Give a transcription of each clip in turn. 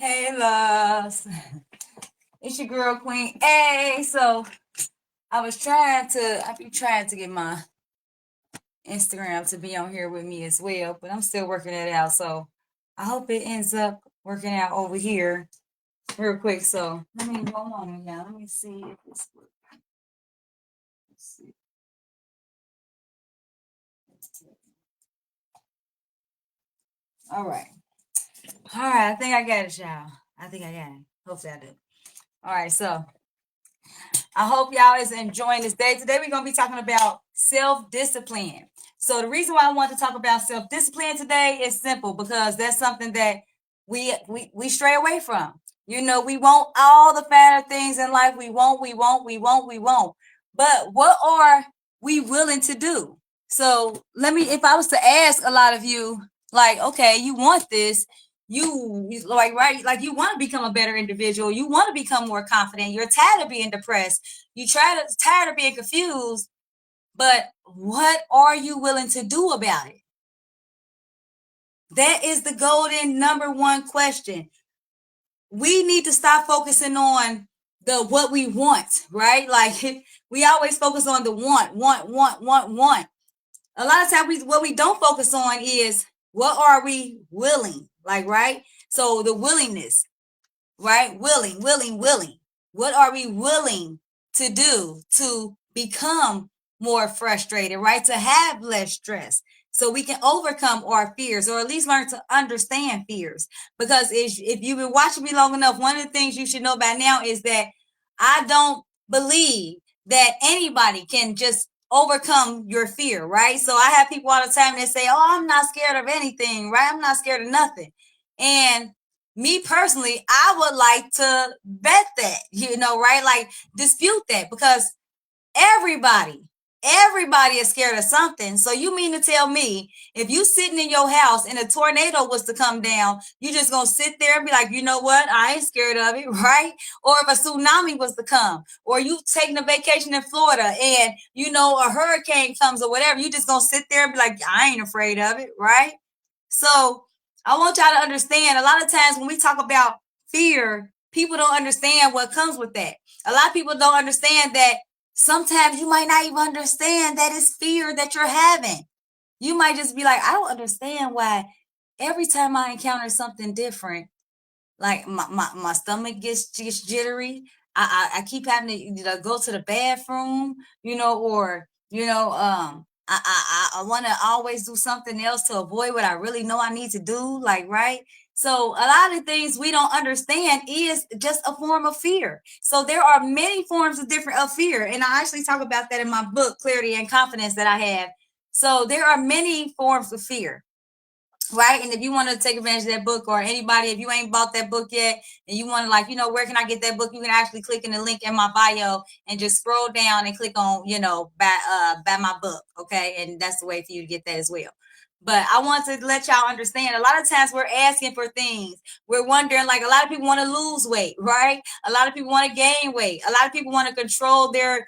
Hey, loves. It's your girl, Queen A. So I be trying to get my Instagram to be on here with me as well, but I'm still working it out. So I hope it ends up working out over here real quick. So let me go on now. Let me see if this works. Let's see. All right. All right. I think I got it, y'all. I think I got it. Hopefully I do. All right. So I hope y'all is enjoying this day. Today we're going to be talking about self-discipline. So the reason why I want to talk about self-discipline today is simple because that's something that we stray away from. You know, we want all the finer things in life. We want. But what are we willing to do? So if I was to ask a lot of you, like, okay, you want this, you like, right, like you want to become a better individual, you want to become more confident, you're tired of being depressed, tired of being confused, but what are you willing to do about it? That is the golden number one question. We need to stop focusing on the what we want, right? Like we always focus on the want. A lot of times what we don't focus on is what are we willing, like, right? So the willingness, right? Willing. What are we willing to do to become more frustrated, right? To have less stress so we can overcome our fears or at least learn to understand fears. Because if you've been watching me long enough, one of the things you should know by now is that I don't believe that anybody can just overcome your fear, right? So I have people all the time that say, oh, I'm not scared of anything, right? I'm not scared of nothing. And me personally, I would like to bet that, right? Like dispute that because everybody, everybody is scared of something. So you mean to tell me if you sitting in your house and a tornado was to come down, you just gonna sit there and be like, you know what? I ain't scared of it, right? Or if a tsunami was to come, or you taking a vacation in Florida and a hurricane comes or whatever, you just gonna sit there and be like, I ain't afraid of it, right? So I want y'all to understand a lot of times when we talk about fear, people don't understand what comes with that. A lot of people don't understand that sometimes you might not even understand that it's fear that you're having. You might just be like, I don't understand why every time I encounter something different, like my stomach gets jittery. I keep having to go to the bathroom, or I want to always do something else to avoid what I really know I need to do, like, right? So a lot of things we don't understand is just a form of fear. So there are many forms of fear, and I actually talk about that in my book, Clarity and Confidence, that I have. So there are many forms of fear, right? And if you want to take advantage of that book, or anybody, if you ain't bought that book yet and you want to, like, where can I get that book, you can actually click in the link in my bio and just scroll down and click on, buy my book. Okay. And that's the way for you to get that as well. But I want to let y'all understand a lot of times we're asking for things. We're wondering, like, a lot of people want to lose weight, right? A lot of people want to gain weight. A lot of people want to control their,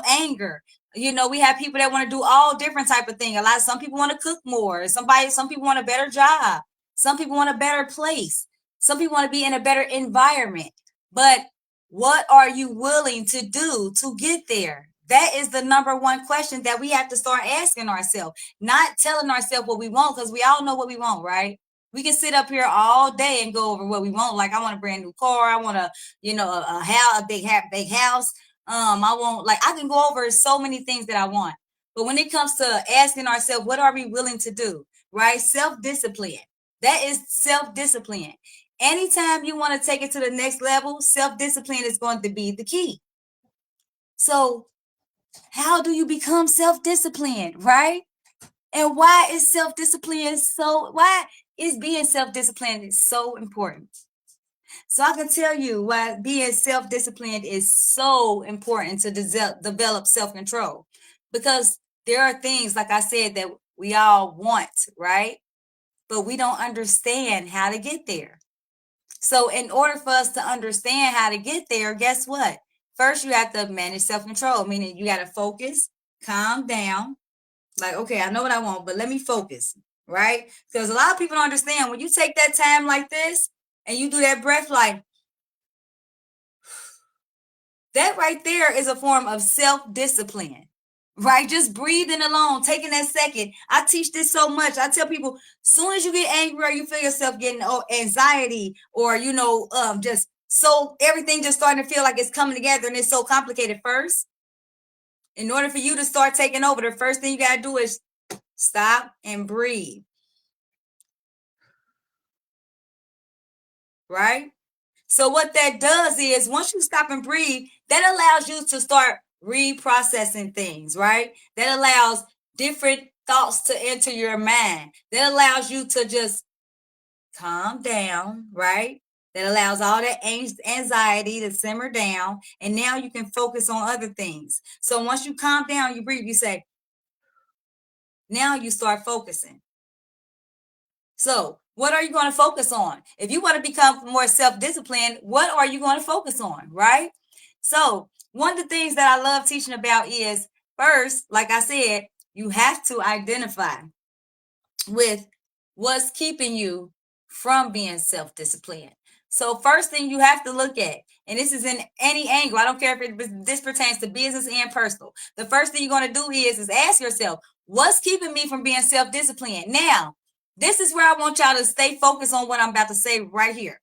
anger. We have people that want to do all different type of things. Some people want to cook more. Some people want a better job. Some people want a better place. Some people want to be in a better environment. But what are you willing to do to get there? That is the number one question that we have to start asking ourselves, not telling ourselves what we want, because we all know what we want, right? We can sit up here all day and go over what we want. Like, I want a brand new car. I want a house, big house. I want, like, I can go over so many things that I want. But when it comes to asking ourselves, what are we willing to do? Right? Self-discipline. That is self-discipline. Anytime you want to take it to the next level, self-discipline is going to be the key. So how do you become self-disciplined, right? And why is being self-disciplined so important? So I can tell you why being self-disciplined is so important to develop self-control, because there are things, like I said, that we all want, right? But we don't understand how to get there. So in order for us to understand how to get there, guess what? First, you have to manage self-control, meaning you got to focus, calm down. Like, okay, I know what I want, but let me focus, right? Because a lot of people don't understand when you take that time like this, and you do that breath like that right there is a form of self-discipline, right? Just breathing alone, taking that second. I teach this so much. I tell people, soon as you get angry or you feel yourself getting anxiety or, just so everything just starting to feel like it's coming together and it's so complicated first, in order for you to start taking over, the first thing you got to do is stop and breathe, right? So what that does is once you stop and breathe, that allows you to start reprocessing things, right? That allows different thoughts to enter your mind. That allows you to just calm down, right? That allows all that anxiety to simmer down. And now you can focus on other things. So once you calm down, you breathe, you say, now you start focusing. So what are you going to focus on? If you want to become more self-disciplined, what are you going to focus on, right? So one of the things that I love teaching about is first, like I said, you have to identify with what's keeping you from being self-disciplined. So first thing you have to look at, and this is in any angle, I don't care if this pertains to business and personal. The first thing you're going to do is ask yourself, what's keeping me from being self-disciplined? Now, this is where I want y'all to stay focused on what I'm about to say right here.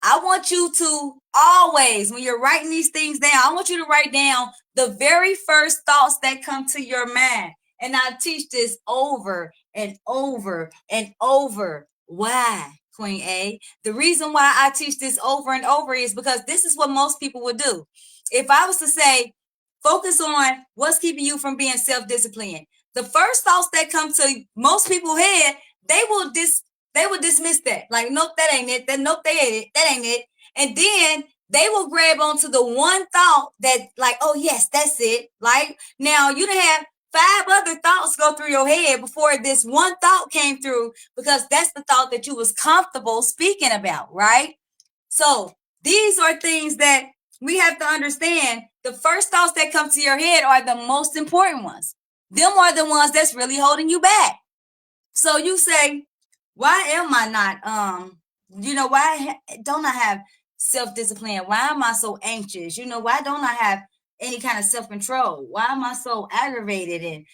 I want you to always, when you're writing these things down, I want you to write down the very first thoughts that come to your mind. And I teach this over and over and over. Why, Queen A? The reason why I teach this over and over is because this is what most people would do. If I was to say, focus on what's keeping you from being self-disciplined, the first thoughts that come to most people's head, they will dismiss that. Like, nope, that ain't it. Nope, that ain't it. And then they will grab onto the one thought that, like, oh yes, that's it. Like, now you done have 5 other thoughts go through your head before this one thought came through, because that's the thought that you was comfortable speaking about, right? So these are things that we have to understand. The first thoughts that come to your head are the most important ones. Them are the ones that's really holding you back. So you say, why am I not, why don't I have self-discipline? Why am I so anxious? Why don't I have any kind of self-control? Why am I so aggravated? And,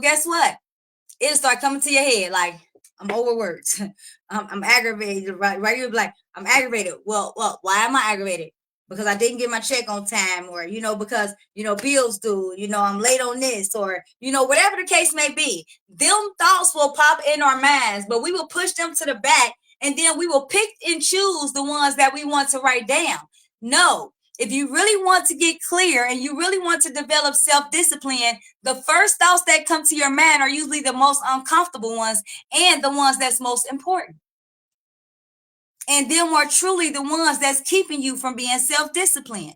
guess what? It'll start coming to your head like, I'm overworked. I'm aggravated, right? You're like, I'm aggravated. Well, why am I aggravated? Because I didn't get my check on time, or, because, bills due, I'm late on this, or, whatever the case may be. Them thoughts will pop in our minds, but we will push them to the back, and then we will pick and choose the ones that we want to write down. No, if you really want to get clear and you really want to develop self-discipline, the first thoughts that come to your mind are usually the most uncomfortable ones and the ones that's most important. And them are truly the ones that's keeping you from being self-disciplined.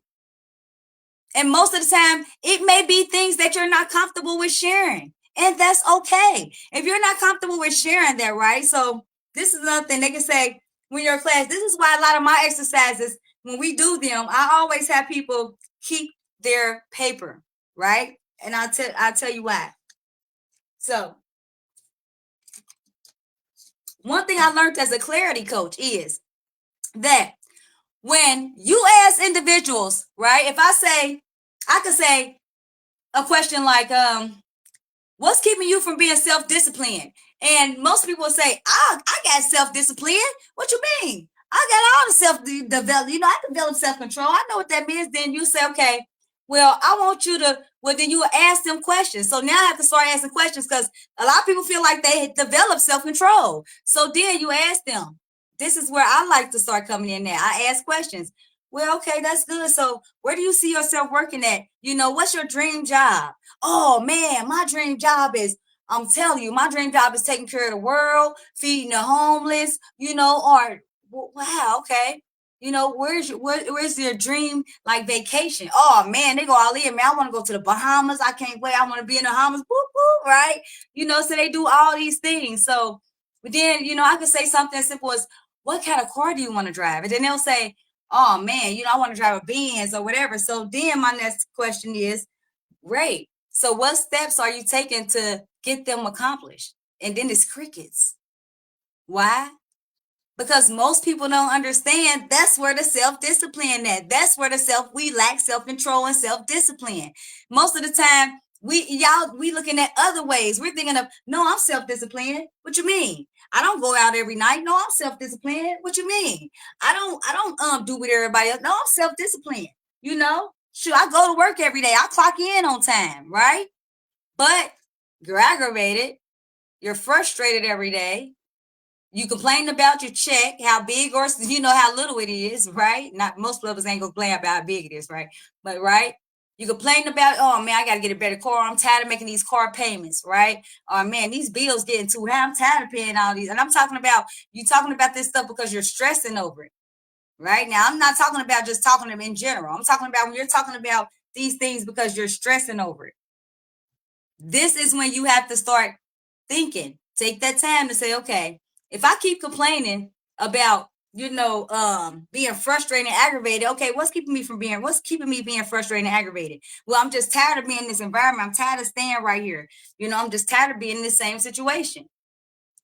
And most of the time, it may be things that you're not comfortable with sharing. And that's okay. If you're not comfortable with sharing that, right? So this is another thing they can say when you're in class. This is why a lot of my exercises, when we do them, I always have people keep their paper, right? And I'll tell you why. So one thing I learned as a clarity coach is that when you ask individuals, right? If I could say a question like, what's keeping you from being self-disciplined? And most people will say, I got self-discipline. What you mean? I got all the self-develop. I develop self-control. I know what that means. Then you say, okay, well, I want you to, then you ask them questions. So now I have to start asking questions, because a lot of people feel like they develop self-control. So then you ask them. This is where I like to start coming in there. I ask questions. Well, okay, that's good. So where do you see yourself working at? What's your dream job? Oh man, my dream job is, I'm telling you, my dream job is taking care of the world, feeding the homeless, or wow, okay. Where's your dream like vacation? Oh man, they go all in, man. I want to go to the Bahamas. I can't wait. I want to be in the Bahamas, whoop, whoop, right? So they do all these things. So but then, I could say something as simple as, what kind of car do you want to drive? And then they'll say, oh man, I want to drive a Benz or whatever. So then my next question is, great. So what steps are you taking to get them accomplished? And then it's crickets. Why? Because most people don't understand that's where the self-discipline at. That's where we lack self-control and self-discipline. Most of the time, we looking at other ways. We're thinking of, no, I'm self-disciplined. What you mean? I don't go out every night. No, I'm self-disciplined. What you mean? I don't do with everybody else. No, I'm self-disciplined. You know, shoot, I go to work every day. I clock in on time, right? But you're aggravated. You're frustrated every day. You complain about your check, how big or how little it is, right? Not most of us ain't gonna complain about how big it is, right? But right, you complain about, oh man, I gotta get a better car. I'm tired of making these car payments, right? Or man, these bills getting too high. I'm tired of paying all these. And I'm talking about you talking about this stuff because you're stressing over it, right? Now I'm not talking about just talking to them in general. I'm talking about when you're talking about these things because you're stressing over it. This is when you have to start thinking. Take that time to say, okay, if I keep complaining about, being frustrated and aggravated, okay, what's keeping me being frustrated and aggravated? Well, I'm just tired of being in this environment. I'm tired of staying right here. I'm just tired of being in the same situation.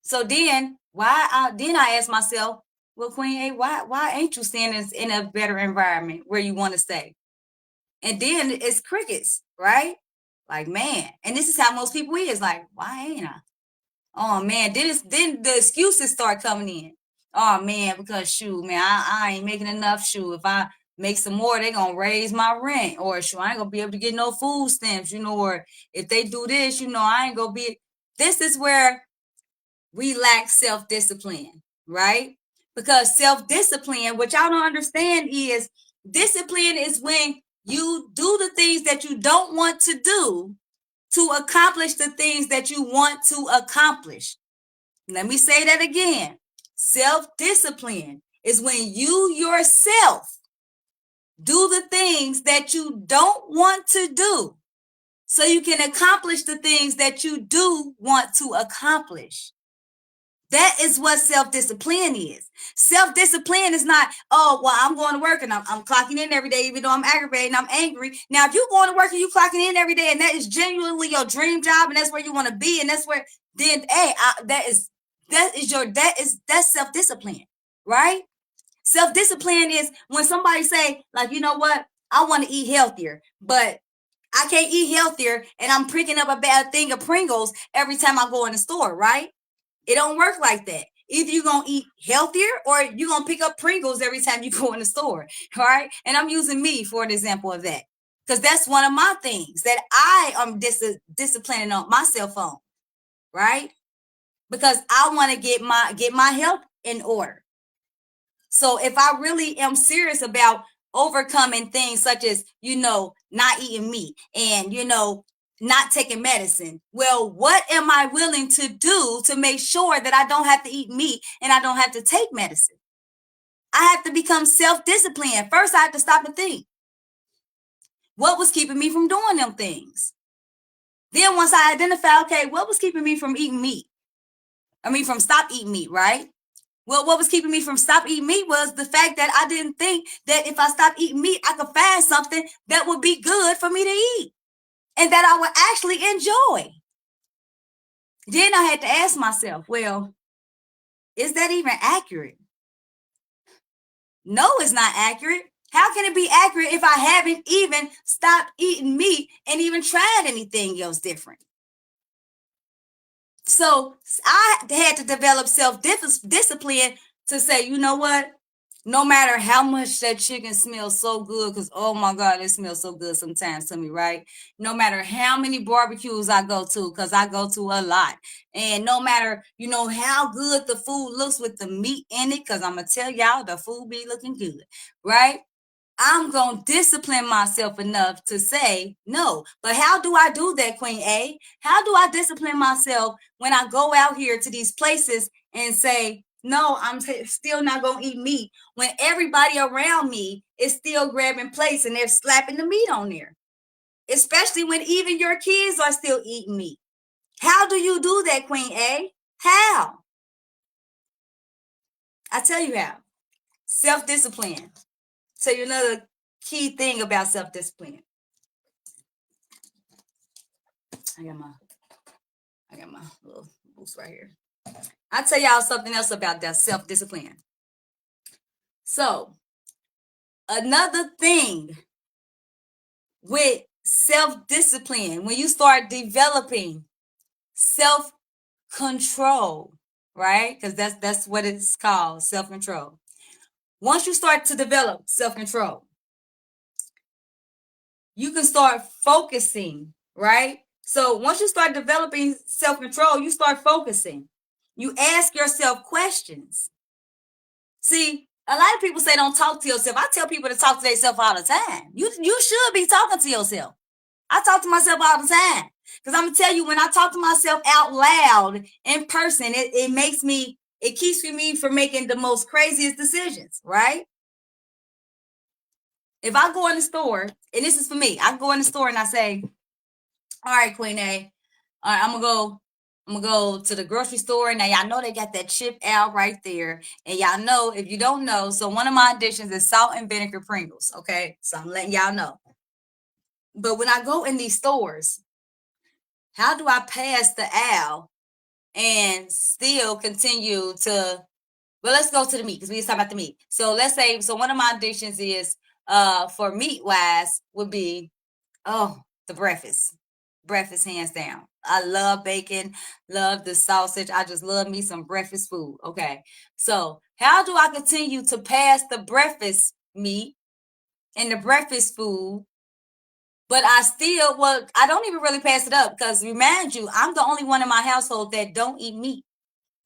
So then I ask myself, well, Queen A, why ain't you staying in a better environment where you want to stay? And then it's crickets, right? Like, man, and this is how most people is like, why ain't I? Oh man, then the excuses start coming in. Oh man, because shoot, man, I ain't making enough. Shoot, if I make some more, they gonna raise my rent, or shoot, I ain't gonna be able to get no food stamps, or if they do this, I ain't gonna be. This is where we lack self-discipline, right? Because self-discipline, what y'all don't understand is discipline is when you do the things that you don't want to do to accomplish the things that you want to accomplish. Let me say that again. Self-discipline is when you yourself do the things that you don't want to do so you can accomplish the things that you do want to accomplish. That is what self-discipline is. Self-discipline is not, oh, well, I'm going to work and I'm clocking in every day, even though I'm aggravated and I'm angry. Now, if you're going to work and you clocking in every day and that is genuinely your dream job and that's where you want to be and that's where, then, hey, that's self-discipline, right? Self-discipline is when somebody say, like, you know what? I want to eat healthier, but I can't eat healthier and I'm picking up a bad thing of Pringles every time I go in the store, right? It don't work like that. Either you're going to eat healthier or you're going to pick up Pringles every time you go in the store. All right. And I'm using me for an example of that because that's one of my things that I am disciplining on my cell phone. Right. Because I want to get my health in order. So if I really am serious about overcoming things such as, not eating meat and, not taking medicine. Well, what am I willing to do to make sure that I don't have to eat meat and I don't have to take medicine? I have to become self-disciplined. First, I have to stop and think. What was keeping me from doing them things? Then once I identify, okay, what was keeping me from eating meat? From stop eating meat, right? Well, what was keeping me from stop eating meat was the fact that I didn't think that if I stopped eating meat, I could find something that would be good for me to eat and that I would actually enjoy. Then I had to ask myself, well, is that even accurate? No, it's not accurate. How can it be accurate if I haven't even stopped eating meat and even tried anything else different? So I had to develop self-discipline to say, you know what? No matter how much that chicken smells so good, because, oh my God, it smells so good sometimes to me, right? No matter how many barbecues I go to, because I go to a lot. And no matter, how good the food looks with the meat in it, because I'm going to tell y'all, the food be looking good, right? I'm going to discipline myself enough to say no. But how do I do that, Queen A? How do I discipline myself when I go out here to these places and say, no, I'm still not going to eat meat when everybody around me is still grabbing plates and they're slapping the meat on there, especially when even your kids are still eating meat. How do you do that, Queen A? How? I tell you how. Self-discipline. Tell you another key thing about self-discipline. I got my little boost right here. I'll tell y'all something else about that self-discipline. So another thing with self-discipline, when you start developing self-control, right? Because that's what it's called, self-control. Once you start to develop self-control, you can start focusing, right? So once you start developing self-control, you start focusing. You ask yourself questions. See, a lot of people say don't talk to yourself. I tell people to talk to themselves all the time. You should be talking to yourself. I talk to myself all the time. Because I'm going to tell you, when I talk to myself out loud in person, it keeps me from making the most craziest decisions, right? If I go in the store, and this is for me, I go in the store and I say, all right, Queen A, all right, I'm gonna go to the grocery store. Now y'all know they got that chip out right there. And y'all know, if you don't know, so one of my additions is salt and vinegar Pringles. Okay. So I'm letting y'all know. But when I go in these stores, how do I pass the aisle and still continue to, well, let's go to the meat, because we just talking about the meat. So let's say, so one of my addictions is for meat wise would be the breakfast hands down. I love bacon, love the sausage. I just love me some breakfast food. Okay, so how do I continue to pass the breakfast meat and the breakfast food, but I don't even really pass it up, because remind you, I'm the only one in my household that don't eat meat.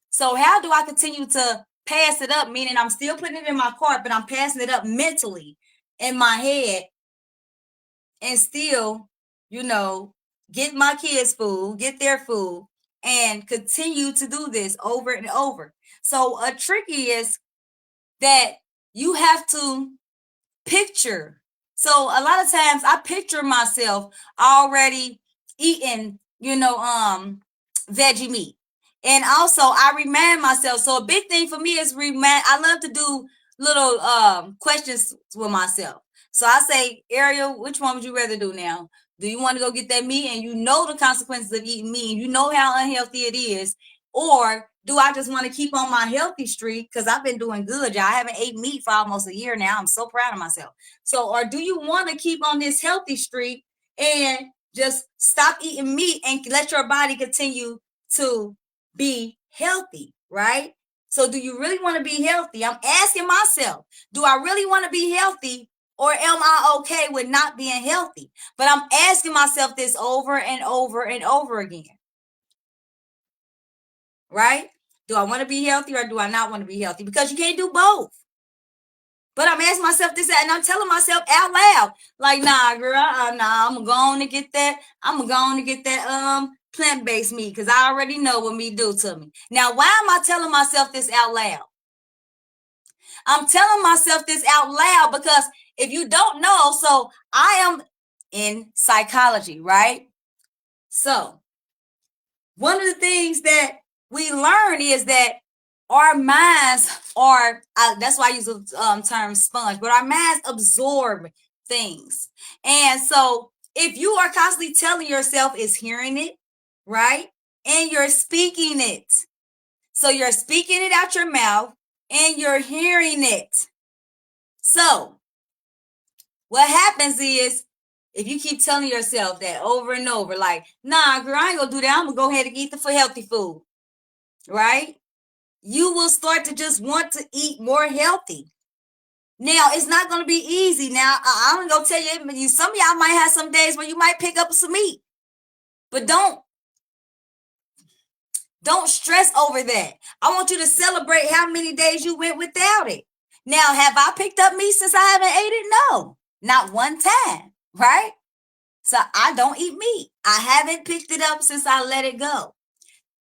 So how do I continue to pass it up, meaning I'm still putting it in my cart, but I'm passing it up mentally in my head, and still, get my kids food, get their food, and continue to do this over and over. So a trick is that you have to picture. So a lot of times I picture myself already eating, veggie meat. And also I remind myself. So a big thing for me is I love to do little questions with myself. So I say, Ariel, which one would you rather do now? Do you want to go get that meat and you know the consequences of eating meat, and you know how unhealthy it is? Or do I just want to keep on my healthy streak? Because I've been doing good, y'all. I haven't ate meat for almost a year now. I'm so proud of myself. So, or do you want to keep on this healthy streak and just stop eating meat and let your body continue to be healthy, right? So do you really want to be healthy? I'm asking myself, do I really want to be healthy, or am I okay with not being healthy? But I'm asking myself this over and over and over again. Right? Do I want to be healthy, or do I not want to be healthy? Because you can't do both. But I'm asking myself this, and I'm telling myself out loud, like, nah, girl, nah, I'm going to get that. I'm going to get that plant-based meat, because I already know what meat do to me. Now, why am I telling myself this out loud? I'm telling myself this out loud because if you don't know, so I am in psychology, right? So one of the things that we learn is that our minds are, that's why I use the term sponge, but our minds absorb things. And so if you are constantly telling yourself, is hearing it, right? And you're speaking it. So you're speaking it out your mouth and you're hearing it. So what happens is, if you keep telling yourself that over and over, like, nah, girl, I ain't gonna do that. I'm gonna go ahead and eat the healthy food, right? You will start to just want to eat more healthy. Now, it's not going to be easy. Now, I'm going to tell you, some of y'all might have some days where you might pick up some meat, but don't stress over that. I want you to celebrate how many days you went without it. Now, have I picked up meat since I haven't ate it? No, not one time, right? So I don't eat meat. I haven't picked it up since I let it go.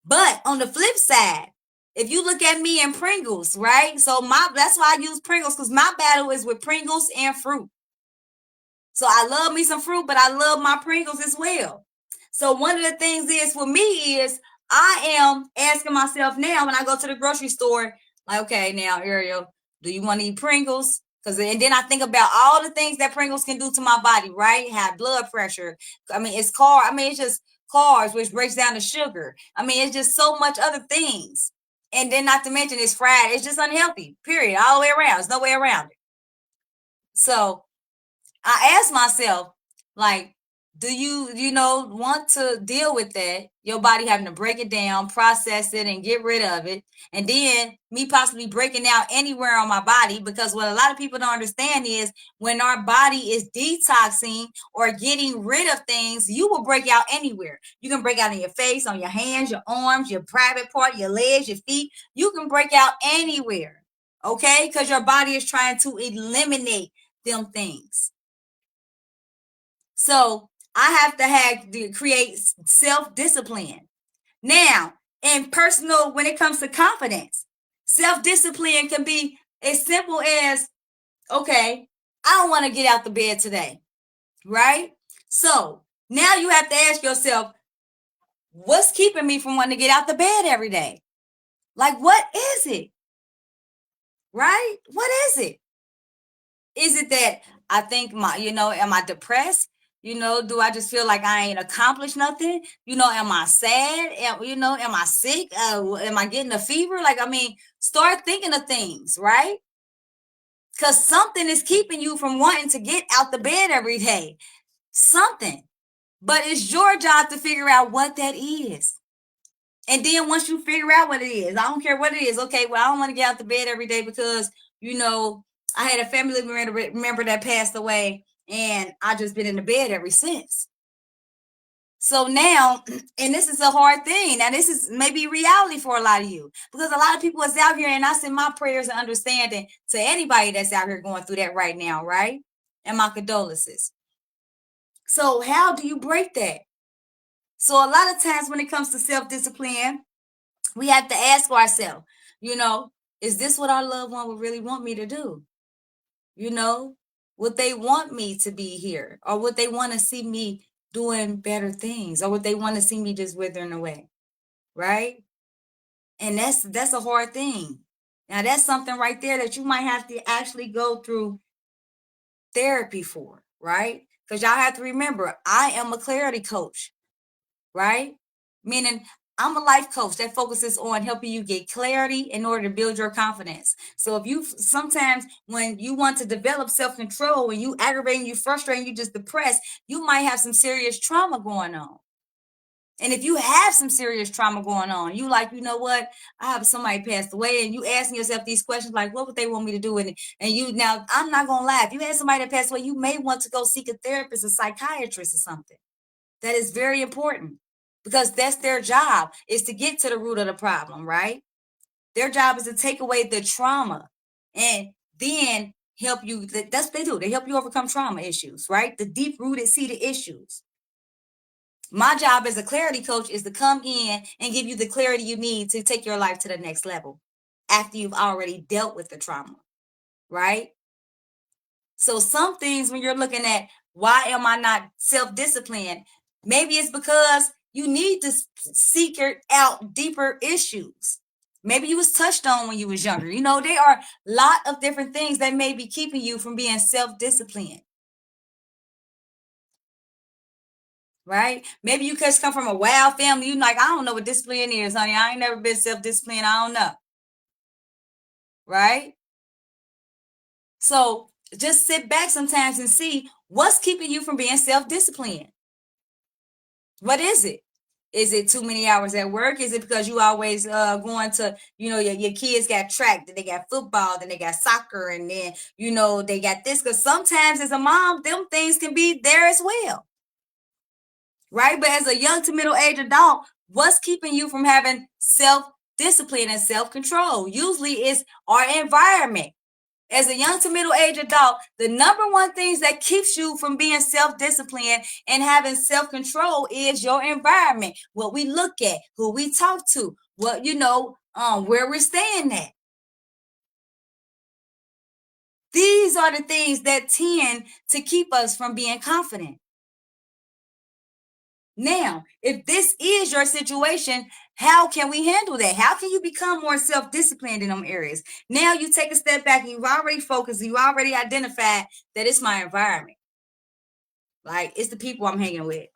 But on the flip side, if you look at me and Pringles, right? So that's why I use Pringles, because my battle is with Pringles and fruit. So I love me some fruit, but I love my Pringles as well. So one of the things is for me is I am asking myself now when I go to the grocery store, like, okay, now Ariel, do you want to eat Pringles? And then I think about all the things that Pringles can do to my body, right? Have blood pressure. It's it's just carbs, which breaks down the sugar. It's just so much other things. And then not to mention it's fried. It's just unhealthy, period, all the way around. There's no way around it. So I asked myself, like, do you want to deal with that? Your body having to break it down, process it, and get rid of it. And then me possibly breaking out anywhere on my body, because what a lot of people don't understand is when our body is detoxing or getting rid of things, you will break out anywhere. You can break out in your face, on your hands, your arms, your private part, your legs, your feet. You can break out anywhere, okay? Because your body is trying to eliminate them things. So I have to create self-discipline. Now, in personal, when it comes to confidence, self-discipline can be as simple as, okay, I don't want to get out the bed today, right? So now you have to ask yourself, what's keeping me from wanting to get out the bed every day? Like, what is it? Right? What is it? Is it that I think am I depressed? Do I just feel like I ain't accomplished nothing? Am I sad? Am I sick? Am I getting a fever? Start thinking of things, right? Because something is keeping you from wanting to get out the bed every day. Something. But it's your job to figure out what that is. And then once you figure out what it is, I don't care what it is. Okay, well, I don't want to get out the bed every day because, I had a family member that passed away, and I just been in the bed ever since. So now, and this is a hard thing. Now, this is maybe reality for a lot of you, because a lot of people is out here, and I send my prayers and understanding to anybody that's out here going through that right now, right? And my condolences. So how do you break that? So a lot of times when it comes to self-discipline, we have to ask ourselves, is this what our loved one would really want me to do? Would they want me to be here, or would they want to see me doing better things, or would they want to see me just withering away? Right? And that's a hard thing. Now that's something right there that you might have to actually go through therapy for, right? Because y'all have to remember, I am a clarity coach, right? Meaning I'm a life coach that focuses on helping you get clarity in order to build your confidence. So if you sometimes when you want to develop self-control, when you aggravating, you frustrating, you just depressed, you might have some serious trauma going on. And if you have some serious trauma going on, you like, what? I have somebody passed away, and you asking yourself these questions like, what would they want me to do? And you now, I'm not gonna lie, if you had somebody that passed away, you may want to go seek a therapist, a psychiatrist, or something. That is very important, because that's their job, is to get to the root of the problem, right? Their job is to take away the trauma and then help you. That's what they do. They help you overcome trauma issues, right? The deep-rooted seated issues. My job as a clarity coach is to come in and give you the clarity you need to take your life to the next level after you've already dealt with the trauma, right? So some things, when you're looking at why am I not self-disciplined, maybe it's because you need to seek out deeper issues. Maybe you was touched on when you was younger. There are a lot of different things that may be keeping you from being self-disciplined. Right? Maybe you just come from a wild family. You like, I don't know what discipline is, honey. I ain't never been self-disciplined. I don't know. Right? So just sit back sometimes and see what's keeping you from being self-disciplined. What is it? Is it too many hours at work? Is it because you always going to, your kids got track, then they got football, then they got soccer, and then, they got this? Because sometimes as a mom, them things can be there as well. Right? But as a young to middle-aged adult, what's keeping you from having self-discipline and self-control? Usually it's our environment. As a young to middle-aged adult, the number one things that keeps you from being self-disciplined and having self-control is your environment, what we look at, who we talk to, what, where we're staying at. These are the things that tend to keep us from being confident. Now, if this is your situation, how can we handle that? How can you become more self-disciplined in them areas? Now you take a step back and you've already focused, you already identified that it's my environment. Like, it's the people I'm hanging with.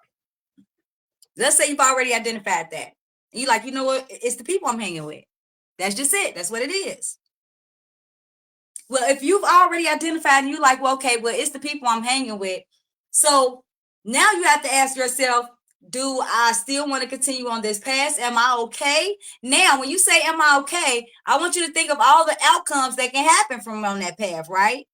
Let's say you've already identified that. You like, what? It's the people I'm hanging with. That's just it. That's what it is. Well, if you've already identified and you're like, well, okay, well, it's the people I'm hanging with. So now you have to ask yourself, do I still want to continue on this path? Am I okay? Now, when you say, am I okay? I want you to think of all the outcomes that can happen from on that path, right?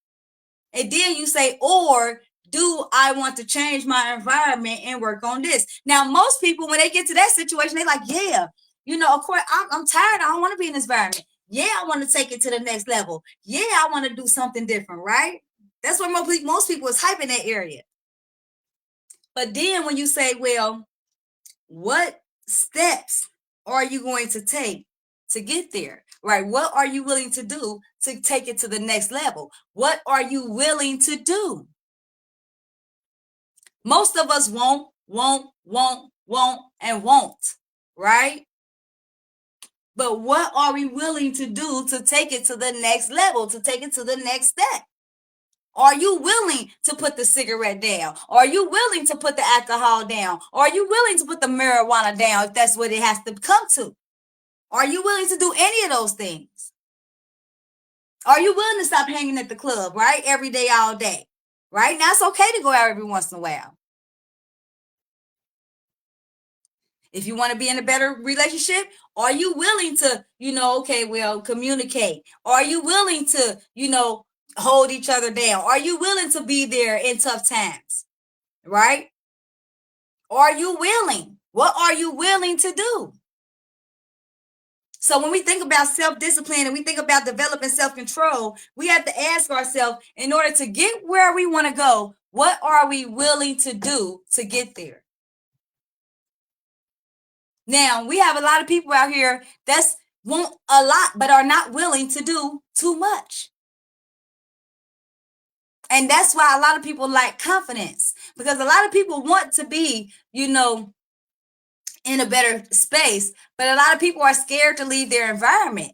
And then you say, or do I want to change my environment and work on this? Now, most people, when they get to that situation, they're like, yeah, of course, I'm tired. I don't want to be in this environment. Yeah, I want to take it to the next level. Yeah, I want to do something different, right? That's what most people is hyping that area. But then when you say, well, what steps are you going to take to get there, right? What are you willing to do to take it to the next level? What are you willing to do? Most of us won't, and won't, right? But what are we willing to do to take it to the next level, to take it to the next step? Are you willing to put the cigarette down? Are you willing to put the alcohol down? Are you willing to put the marijuana down if that's what it has to come to? Are you willing to do any of those things? Are you willing to stop hanging at the club, right? Every day, all day, right? Now it's okay to go out every once in a while. If you want to be in a better relationship, are you willing to, communicate? Are you willing to, hold each other down? Are you willing to be there in tough times? Right? Are you willing? What are you willing to do? So when we think about self-discipline and we think about developing self-control, we have to ask ourselves, in order to get where we want to go, what are we willing to do to get there? Now, we have a lot of people out here that want a lot, but are not willing to do too much. And that's why a lot of people lack confidence, because a lot of people want to be, in a better space, but a lot of people are scared to leave their environment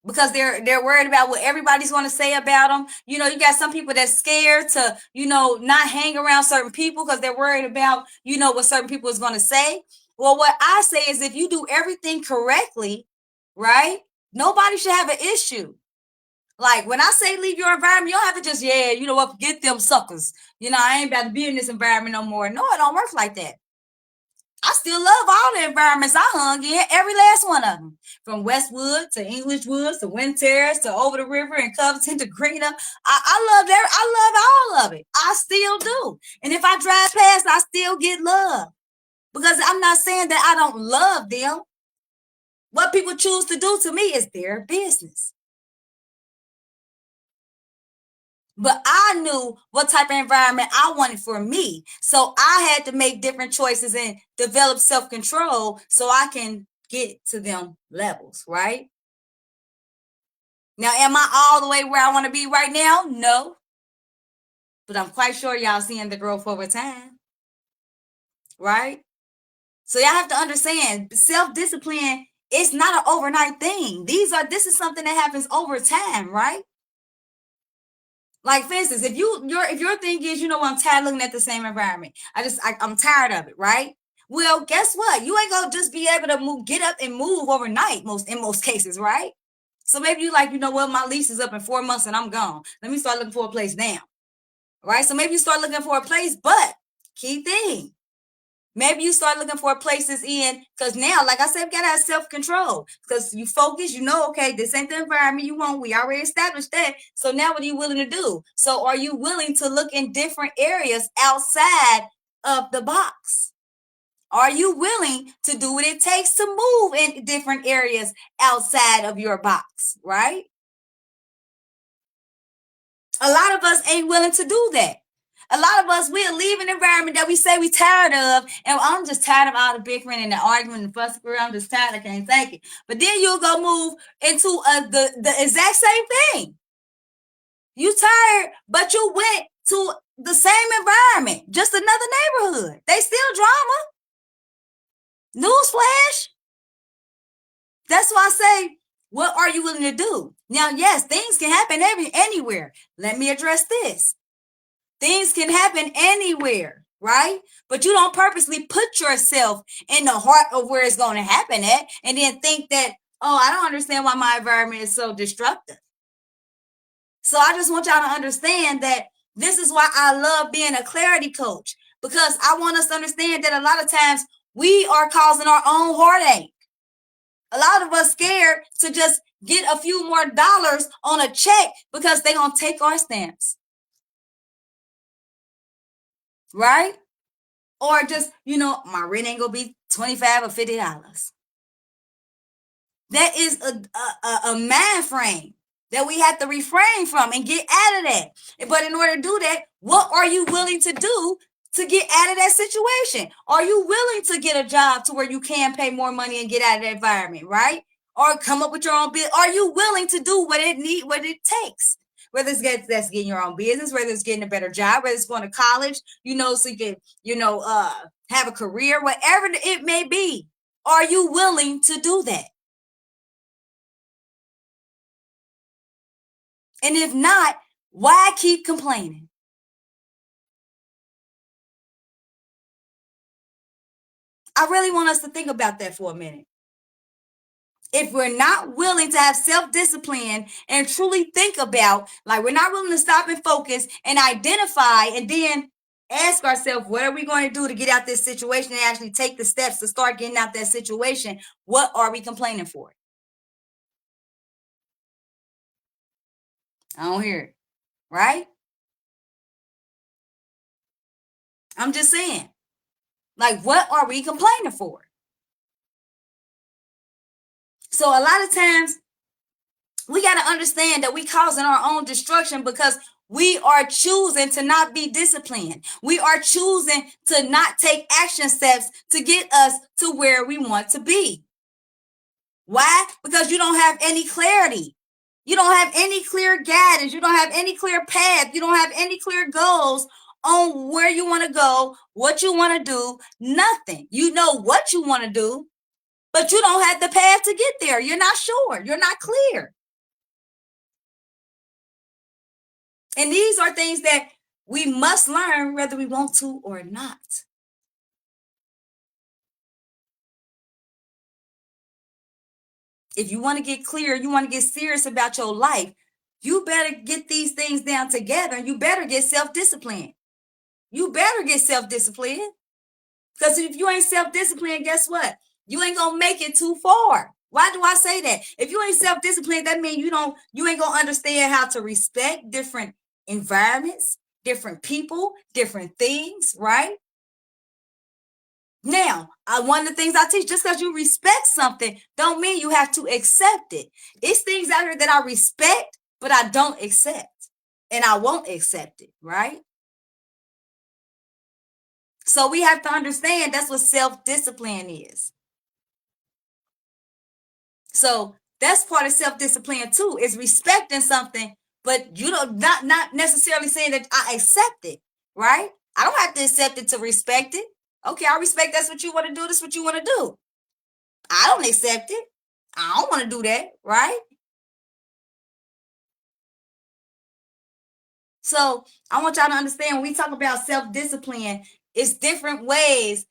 because they're worried about what everybody's going to say about them. You got some people that's scared to, not hang around certain people because they're worried about, what certain people is going to say. Well, what I say is, if you do everything correctly, right, nobody should have an issue. Like, when I say leave your environment, you don't have to just, forget them suckers. I ain't about to be in this environment no more. No, it don't work like that. I still love all the environments I hung in, every last one of them. From Westwood to English Woods to Wind Terrace to over the river and Covington to Greenup. I love all of it. I still do. And if I drive past, I still get love. Because I'm not saying that I don't love them. What people choose to do to me is their business. But I knew what type of environment I wanted for me. So I had to make different choices and develop self-control so I can get to them levels, right? Now, am I all the way where I want to be right now? No. But I'm quite sure y'all seeing the growth over time, right? So y'all have to understand, self-discipline is not an overnight thing. This is something that happens over time, right? Like, for instance, if your thing is, I'm tired of looking at the same environment. I'm tired of it, right? Well, guess what? You ain't gonna just be able to get up and move overnight, in most cases, right? So maybe you like, my lease is up in 4 months and I'm gone. Let me start looking for a place now, right? So maybe you start looking for a place, but key thing, maybe you start looking for places because now, like I said, we gotta have self-control, because you focus, okay, this ain't the environment you want. We already established that. So now what are you willing to do? So are you willing to look in different areas outside of the box? Are you willing to do what it takes to move in different areas outside of your box, right? A lot of us ain't willing to do that. A lot of us, we'll leave an environment that we say we tired of, and I'm just tired of all the bickering and the arguing and fussing. I'm just tired. I can't take it. But then you'll go move into the exact same thing. You tired, but you went to the same environment, just another neighborhood. They still drama. Newsflash. That's why I say, what are you willing to do? Now, yes, things can happen anywhere. Let me address this. Things can happen anywhere, right? But you don't purposely put yourself in the heart of where it's going to happen at and then think that, Oh, I don't understand why my environment is so destructive. So I just want y'all to understand that this is why I love being a clarity coach, because I want us to understand that a lot of times we are causing our own heartache. A lot of us scared to just get a few more dollars on a check because they're going to take our stamps. Right? Or just, my rent ain't going to be $25 or $50. That is a mind frame that we have to refrain from and get out of that. But in order to do that, what are you willing to do to get out of that situation? Are you willing to get a job to where you can pay more money and get out of that environment, right? Or come up with your own business? Are you willing to do what it takes? Whether that's getting your own business, whether it's getting a better job, whether it's going to college, so you can, have a career, whatever it may be. Are you willing to do that? And if not, why keep complaining? I really want us to think about that for a minute. If we're not willing to have self-discipline and truly think about, like, we're not willing to stop and focus and identify and then ask ourselves, what are we going to do to get out this situation and actually take the steps to start getting out that situation? What are we complaining for? I don't hear it, right? I'm just saying, like, what are we complaining for? So a lot of times we got to understand that we causing our own destruction because we are choosing to not be disciplined. We are choosing to not take action steps to get us to where we want to be. Why? Because you don't have any clarity. You don't have any clear guidance. You don't have any clear path. You don't have any clear goals on where you want to go, what you want to do, nothing. You know what you want to do, but you don't have the path to get there. You're not sure. You're not clear. And these are things that we must learn whether we want to or not. If you want to get clear, you want to get serious about your life, you better get these things down together and you better get self-disciplined. You better get self-disciplined. Because if you ain't self-disciplined, guess what? You ain't going to make it too far. Why do I say that? If you ain't self-disciplined, that means you ain't going to understand how to respect different environments, different people, different things, right? Now, one of the things I teach, just because you respect something don't mean you have to accept it. It's things out here that I respect, but I don't accept. And I won't accept it, right? So we have to understand that's what self-discipline is. So that's part of self-discipline too, is respecting something, but you don't not necessarily saying that I accept it, right? I don't have to accept it to respect it. Okay, I respect that's what you want to do. That's what you want to do. I don't accept it. I don't want to do that, right? So I want y'all to understand when we talk about self-discipline, it's different ways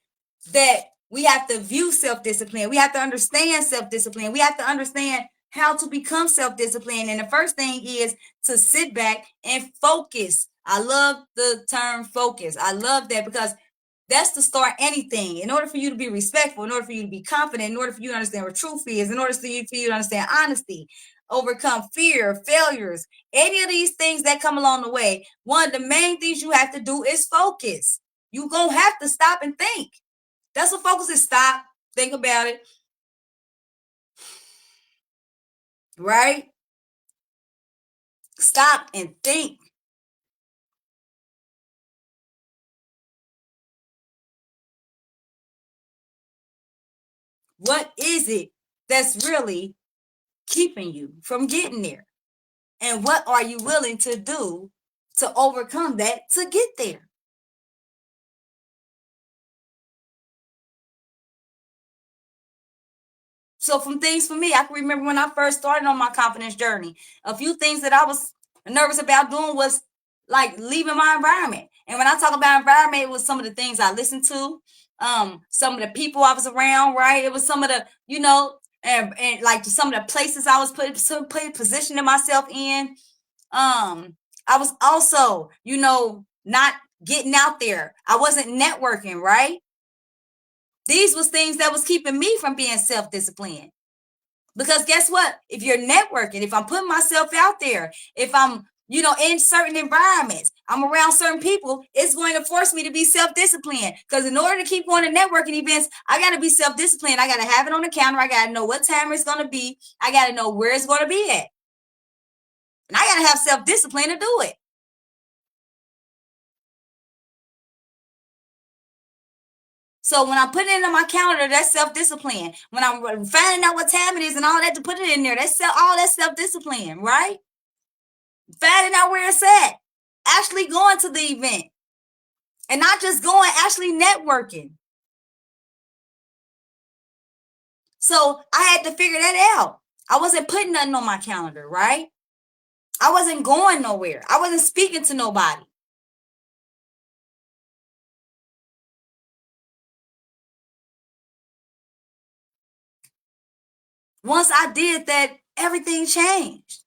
that we have to view self-discipline. We have to understand self-discipline. We have to understand how to become self-disciplined. And the first thing is to sit back and focus. I love the term focus. I love that because that's to start anything. In order for you to be respectful, in order for you to be confident, in order for you to understand what truth is, in order for you to understand honesty, overcome fear, failures, any of these things that come along the way, one of the main things you have to do is focus. You're going to have to stop and think. That's what focus is. Stop, think about it. Right? Stop and think. What is it that's really keeping you from getting there? And what are you willing to do to overcome that to get there? So from things for me, I can remember when I first started on my confidence journey, a few things that I was nervous about doing was like leaving my environment. And when I talk about environment, it was some of the things I listened to, some of the people I was around, right? It was some of the, and like some of the places I was positioning myself in. I was also, not getting out there. I wasn't networking, right? These was things that was keeping me from being self-disciplined. Because guess what? If you're networking, if I'm putting myself out there, if I'm, in certain environments, I'm around certain people, it's going to force me to be self-disciplined. Because in order to keep going to networking events, I got to be self-disciplined. I got to have it on the counter. I got to know what time it's going to be. I got to know where it's going to be at. And I got to have self-discipline to do it. So when I'm putting it on my calendar, that's self-discipline. When I'm finding out what time it is and all that to put it in there, all that self-discipline, right? Finding out where it's at. Actually going to the event. And not just going, actually networking. So I had to figure that out. I wasn't putting nothing on my calendar, right? I wasn't going nowhere. I wasn't speaking to nobody. Once I did that, everything changed.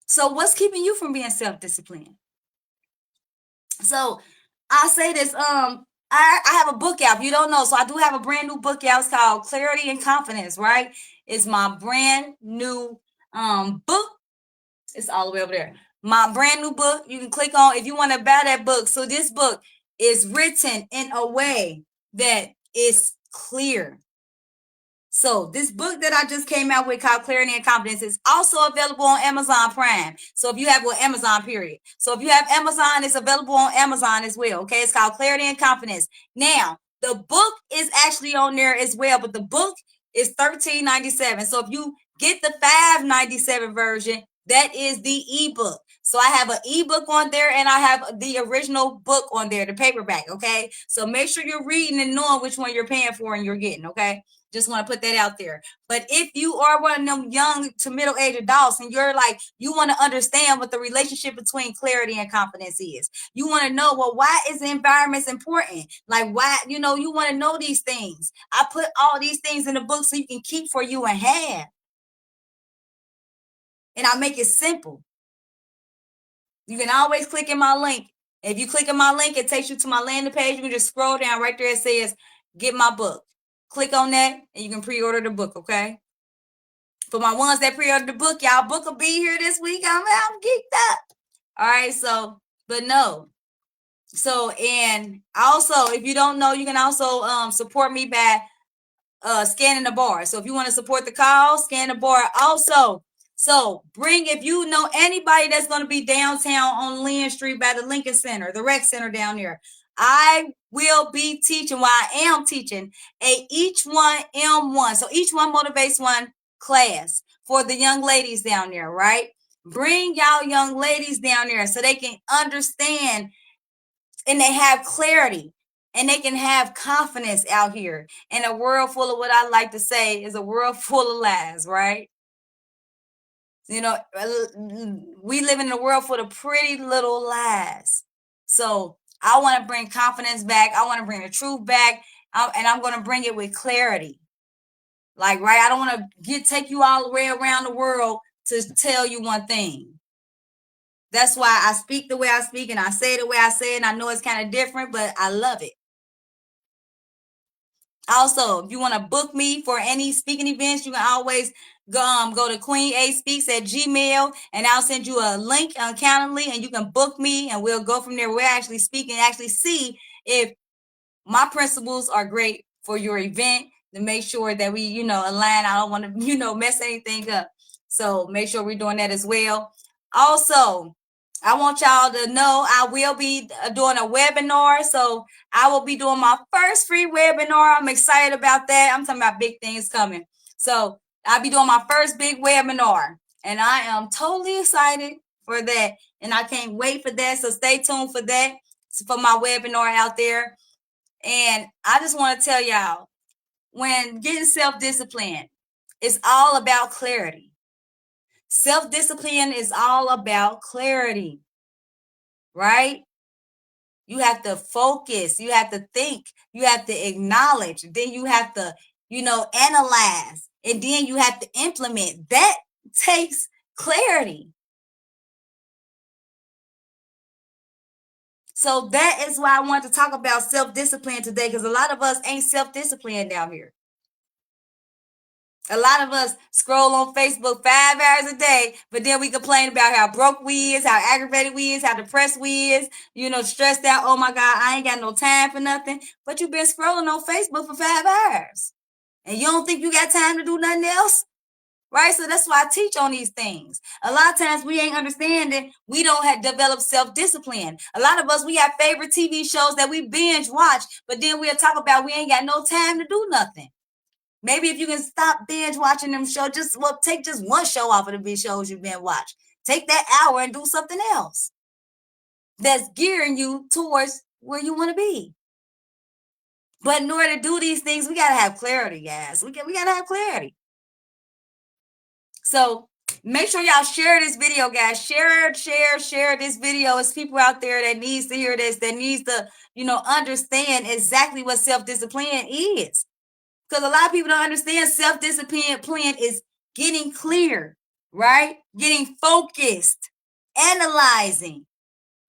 So what's keeping you from being self-disciplined? So I say this, I have a book out. If you don't know, so I do have a brand new book out. It's called Clarity and Confidence, right? It's my brand new book. It's all the way over there. My brand new book. You can click on if you want to buy that book. So this book is written in a way that is clear. So this book that I just came out with called Clarity and Confidence is also available on Amazon Prime. So if you have Amazon, period. So if you have Amazon, it's available on Amazon as well. Okay, it's called Clarity and Confidence. Now the book is actually on there as well, but the book is $13.97. So if you get the $5.97 version, that is the ebook. So I have an ebook on there and I have the original book on there, the paperback. Okay, so make sure you're reading and knowing which one you're paying for and you're getting. Okay. Just want to put that out there. But if you are one of them young to middle-aged adults and you're like, you want to understand what the relationship between clarity and confidence is. You want to know, well, why is the environment important? Like why, you want to know these things. I put all these things in the book so you can keep for you and have. And I make it simple. You can always click in my link. If you click in my link, it takes you to my landing page. You can just scroll down right there. It says, get my book. Click on that and you can pre-order the book, okay? For my ones that pre-ordered the book, y'all, book will be here this week. I'm geeked up. All right, so, but no. So, and also, if you don't know, you can also support me by scanning the bar. So if you want to support the cause, scan the bar also. So if you know anybody that's going to be downtown on Lynn Street by the Lincoln Center, the rec center down there, I will be teaching, I am teaching a each one M1. So each one motivates one class for the young ladies down there, right? Bring y'all young ladies down there so they can understand and they have clarity and they can have confidence out here in a world full of what I like to say is a world full of lies, right? We live in a world full of pretty little lies. So I want to bring confidence back. I want to bring the truth back. And I'm going to bring it with clarity. Like, right, I don't want to take you all the way around the world to tell you one thing. That's why I speak the way I speak and I say the way I say it. And I know it's kind of different, but I love it. Also, if you want to book me for any speaking events, you can always go to queenaspeaks@gmail.com and I'll send you a link on Calendly and you can book me and we'll go from there. We'll actually speak and actually see if my principles are great for your event to make sure that we, align. I don't want to, mess anything up. So make sure we're doing that as well. Also, I want y'all to know I will be doing a webinar. So I will be doing my first free webinar. I'm excited about that. I'm talking about big things coming. So I'll be doing my first big webinar. And I am totally excited for that. And I can't wait for that. So stay tuned for that, for my webinar out there. And I just want to tell y'all, when getting self-disciplined, it's all about clarity. Self-discipline is all about clarity, right? You have to focus. You have to think. You have to acknowledge. Then you have to, analyze. And then you have to implement. That takes clarity. So that is why I wanted to talk about self-discipline today, because a lot of us ain't self-disciplined down here. A lot of us scroll on Facebook 5 hours a day, but then we complain about how broke we is, how aggravated we is, how depressed we is, stressed out. Oh my God, I ain't got no time for nothing. But you've been scrolling on Facebook for 5 hours. And you don't think you got time to do nothing else? Right? So that's why I teach on these things. A lot of times we ain't understanding. We don't have developed self-discipline. A lot of us, we have favorite TV shows that we binge watch, but then we'll talk about we ain't got no time to do nothing. Maybe if you can stop binge watching them shows, take just one show off of the big shows you've been watching. Take that hour and do something else that's gearing you towards where you want to be. But in order to do these things, we got to have clarity, guys. We got to have clarity. So make sure y'all share this video, guys. Share this video. It's people out there that needs to hear this, that needs to, understand exactly what self-discipline is. Because a lot of people don't understand self-discipline is getting clear, right? Getting focused, analyzing,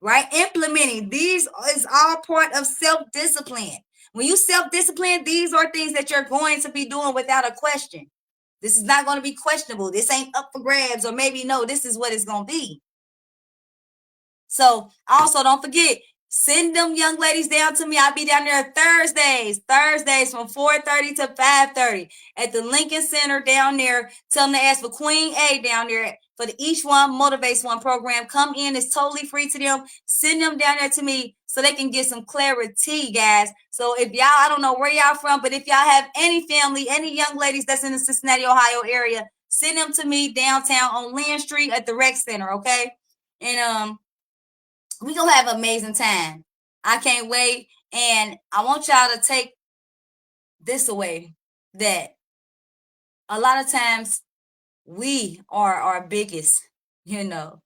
right? Implementing. These is all part of self-discipline. When you self-discipline, these are things that you're going to be doing without a question. This is not going to be questionable. This ain't up for grabs, or maybe no, this is what it's going to be. So also don't forget, send them young ladies down to me. I'll be down there Thursdays from 4:30 to 5:30 at the Lincoln Center down there. Tell them to ask for Queen A down there for the Each One Motivates One program. Come in. It's totally free to them. Send them down there to me so they can get some clarity, guys. So if y'all, I don't know where y'all from, but if y'all have any family, any young ladies that's in the Cincinnati, Ohio area, send them to me downtown on Lynn Street at the Rec Center, okay? And we gonna have an amazing time. I can't wait. And I want y'all to take this away, that a lot of times we are our biggest, we'll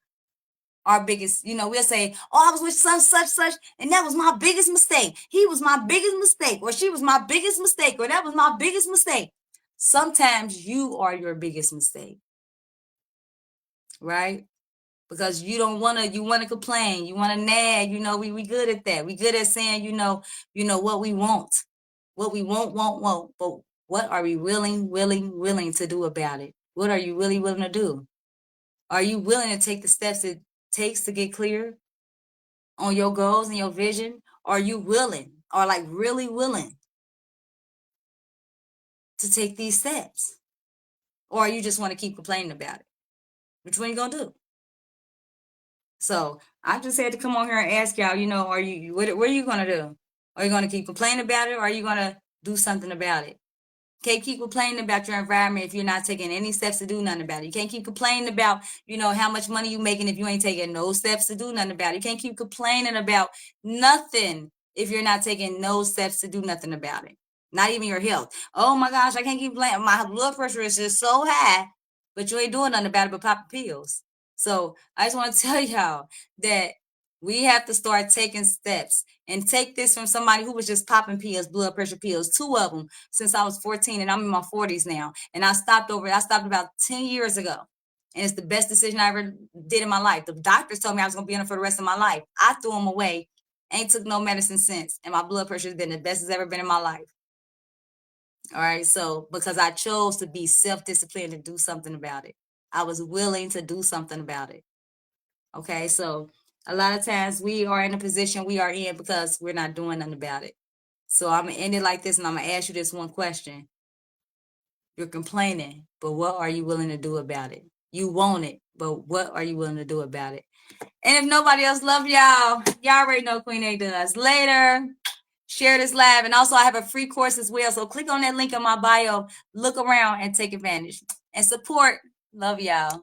say, oh, I was with such, and that was my biggest mistake. He was my biggest mistake, or she was my biggest mistake, or that was my biggest mistake. Sometimes you are your biggest mistake, right? Because you want to complain, you want to nag, we good at that. We good at saying, what we want, but what are we willing to do about it? What are you really willing to do? Are you willing to take the steps it takes to get clear on your goals and your vision? Are you willing, or like really willing to take these steps? Or you just want to keep complaining about it? Which one you gonna do? So I just had to come on here and ask y'all, what are you going to do? Are you going to keep complaining about it, or are you going to do something about it? Can't keep complaining about your environment if you're not taking any steps to do nothing about it. You can't keep complaining about, how much money you're making if you ain't taking no steps to do nothing about it. You can't keep complaining about nothing if you're not taking no steps to do nothing about it. Not even your health. Oh my gosh, I can't keep complaining. My blood pressure is just so high, but you ain't doing nothing about it but popping pills. So I just want to tell y'all that we have to start taking steps, and take this from somebody who was just popping pills, blood pressure pills, 2 of them since I was 14, and I'm in my 40s now. And I stopped about 10 years ago. And it's the best decision I ever did in my life. The doctors told me I was going to be on it for the rest of my life. I threw them away. Ain't took no medicine since. And my blood pressure has been the best it's ever been in my life. All right. So because I chose to be self-disciplined and do something about it. I was willing to do something about it. Okay. So a lot of times we are in a position we are in because we're not doing nothing about it. So I'm going to end it like this, and I'm going to ask you this one question. You're complaining, but what are you willing to do about it? You want it, but what are you willing to do about it? And if nobody else love y'all already know Queen A does. Later. Share this live. And also I have a free course as well. So click on that link in my bio, look around and take advantage and support. Love y'all.